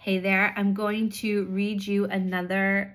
Hey there, I'm going to read you another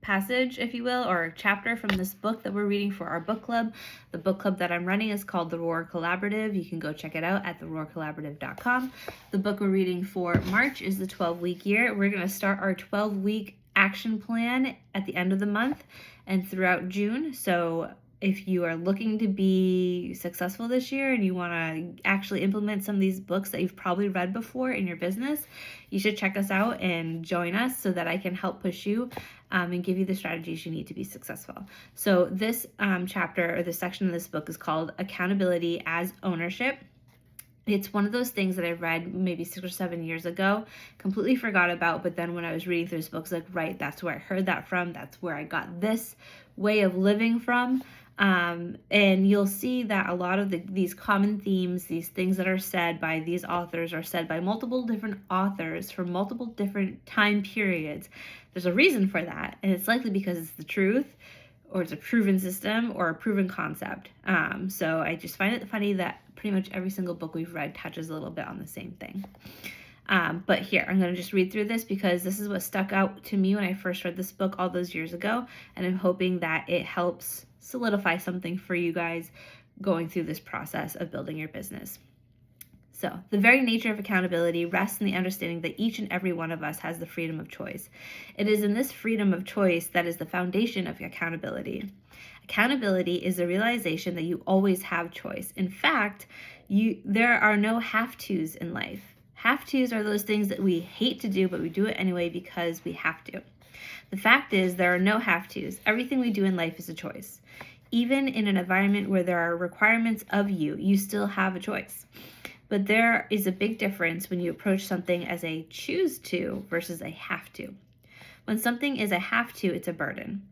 passage, if you will, or chapter from this book that we're reading for our book club. The book club that I'm running is called The Roar Collaborative. You can go check it out at theroarcollaborative.com. The book we're reading for March is the 12-week year. We're going to start our 12-week action plan at the end of the month and throughout June. So if you are looking to be successful this year and you want to actually implement some of these books that you've probably read before in your business, you should check us out and join us so that I can help push you and give you the strategies you need to be successful. So this chapter or this section of this book is called Accountability as Ownership. It's one of those things that I read maybe 6 or 7 years ago, completely forgot about, but then when I was reading through this book, I was like, right, that's where I heard that from. That's where I got this way of living from. And you'll see that a lot of these common themes, these things that are said by these authors are said by multiple different authors for multiple different time periods. There's a reason for that, and it's likely because it's the truth, or it's a proven system, or a proven concept. So I just find it funny that pretty much every single book we've read touches a little bit on the same thing. But here, I'm going to just read through this because this is what stuck out to me when I first read this book all those years ago, and I'm hoping that it helps solidify something for you guys going through this process of building your business. So, the very nature of accountability rests in the understanding that each and every one of us has the freedom of choice. It is in this freedom of choice that is the foundation of accountability. Accountability is the realization that you always have choice. In fact, there are no have-tos in life. Have-tos are those things that we hate to do, but we do it anyway because we have to. The fact is, there are no have-tos. Everything we do in life is a choice. Even in an environment where there are requirements of you, you still have a choice. But there is a big difference when you approach something as a choose to versus a have to. When something is a have to, it's a burden.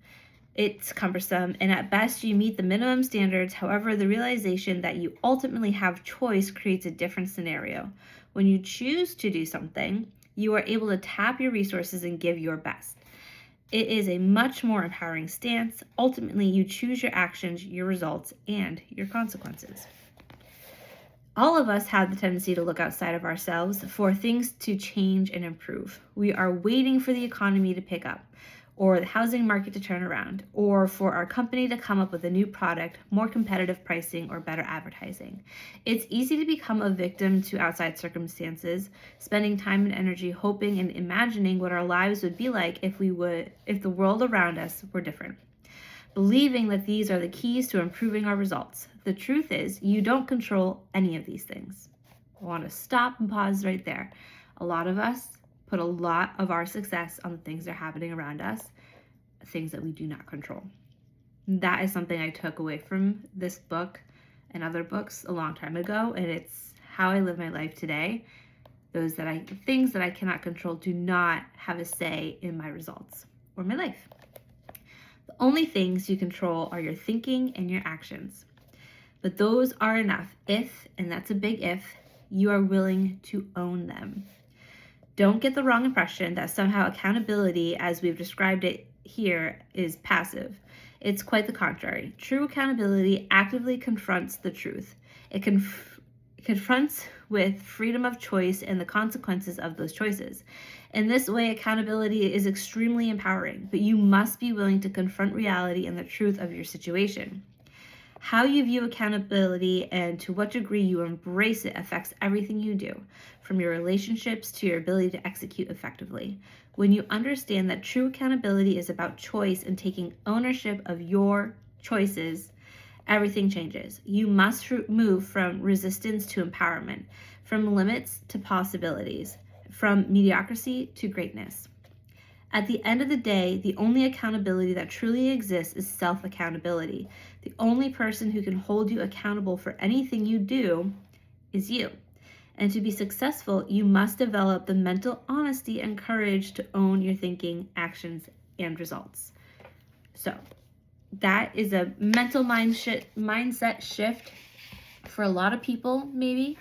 It's cumbersome, and at best you meet the minimum standards. However, the realization that you ultimately have choice creates a different scenario. When you choose to do something, you are able to tap your resources and give your best. It is a much more empowering stance. Ultimately, you choose your actions, your results, and your consequences. All of us have the tendency to look outside of ourselves for things to change and improve. We are waiting for the economy to pick up, or the housing market to turn around, or for our company to come up with a new product, more competitive pricing, or better advertising. It's easy to become a victim to outside circumstances, spending time and energy hoping and imagining what our lives would be like if the world around us were different, believing that these are the keys to improving our results. The truth is, you don't control any of these things. I want to stop and pause right there. A lot of us put a lot of our success on the things that are happening around us, things that we do not control. That is something I took away from this book and other books a long time ago, and it's how I live my life today. Things that I cannot control do not have a say in my results or my life. The only things you control are your thinking and your actions. But those are enough if, and that's a big if, you are willing to own them. Don't get the wrong impression that somehow accountability, as we've described it here, is passive. It's quite the contrary. True accountability actively confronts the truth. It confronts with freedom of choice and the consequences of those choices. In this way, accountability is extremely empowering, but you must be willing to confront reality and the truth of your situation. How you view accountability and to what degree you embrace it affects everything you do, from your relationships to your ability to execute effectively. When you understand that true accountability is about choice and taking ownership of your choices, everything changes. You must move from resistance to empowerment, from limits to possibilities, from mediocrity to greatness. At the end of the day, the only accountability that truly exists is self-accountability. The only person who can hold you accountable for anything you do is you. And to be successful, you must develop the mental honesty and courage to own your thinking, actions, and results. So that is a mental mindset shift for a lot of people, maybe.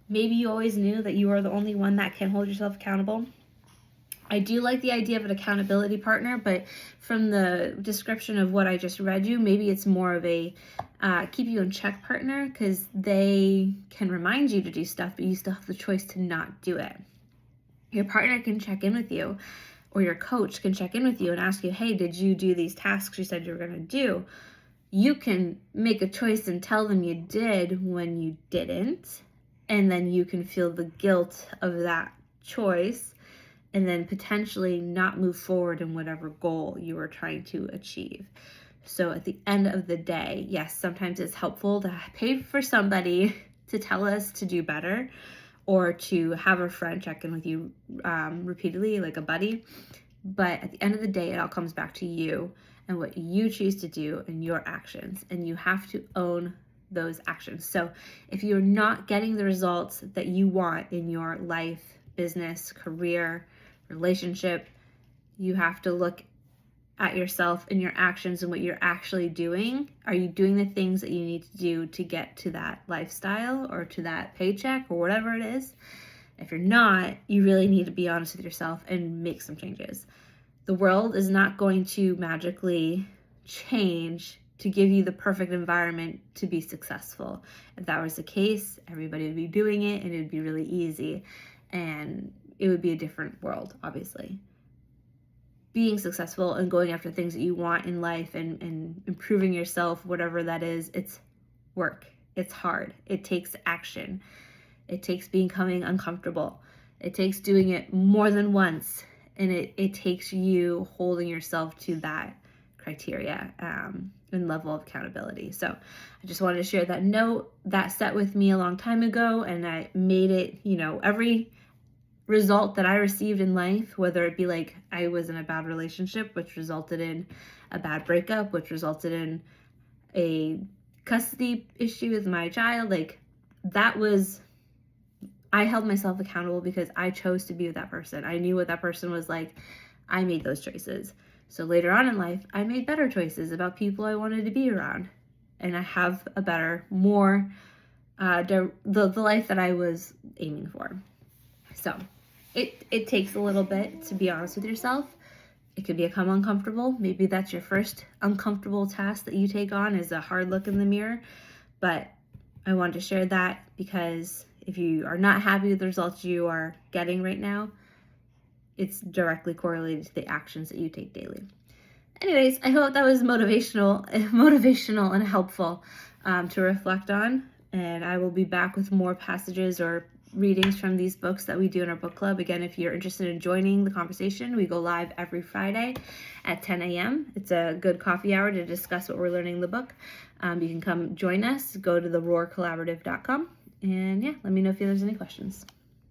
Maybe you always knew that you are the only one that can hold yourself accountable. I do like the idea of an accountability partner, but from the description of what I just read you, maybe it's more of a keep you in check partner, because they can remind you to do stuff, but you still have the choice to not do it. Your partner can check in with you, or your coach can check in with you and ask you, hey, did you do these tasks you said you were going to do? You can make a choice and tell them you did when you didn't, and then you can feel the guilt of that choice and then potentially not move forward in whatever goal you were trying to achieve. So at the end of the day, yes, sometimes it's helpful to pay for somebody to tell us to do better, or to have a friend check in with you repeatedly, like a buddy. But at the end of the day, it all comes back to you and what you choose to do and your actions. And you have to own those actions. So if you're not getting the results that you want in your life, business, career, relationship, you have to look at yourself and your actions and what you're actually doing. Are you doing the things that you need to do to get to that lifestyle or to that paycheck or whatever it is? If you're not, you really need to be honest with yourself and make some changes. The world is not going to magically change to give you the perfect environment to be successful. If that was the case, everybody would be doing it and it would be really easy and it would be a different world, obviously. Being successful and going after things that you want in life and improving yourself, whatever that is, it's work. It's hard. It takes action. It takes becoming uncomfortable. It takes doing it more than once. And it takes you holding yourself to that criteria and level of accountability. So I just wanted to share that note that set with me a long time ago, and I made it, every result that I received in life, whether it be like I was in a bad relationship, which resulted in a bad breakup, which resulted in a custody issue with my child, like I held myself accountable because I chose to be with that person. I knew what that person was like. I made those choices. So later on in life, I made better choices about people I wanted to be around. And I have a better, more, the life that I was aiming for. So it takes a little bit to be honest with yourself. It could become uncomfortable. Maybe that's your first uncomfortable task that you take on, is a hard look in the mirror. But I wanted to share that because if you are not happy with the results you are getting right now, it's directly correlated to the actions that you take daily. Anyways, I hope that was motivational and helpful to reflect on. And I will be back with more passages or readings from these books that we do in our book club. Again, if you're interested in joining the conversation, we go live every Friday at 10 a.m. It's a good coffee hour to discuss what we're learning in the book. You can come join us. Go to theroarcollaborative.com. And yeah, let me know if there's any questions.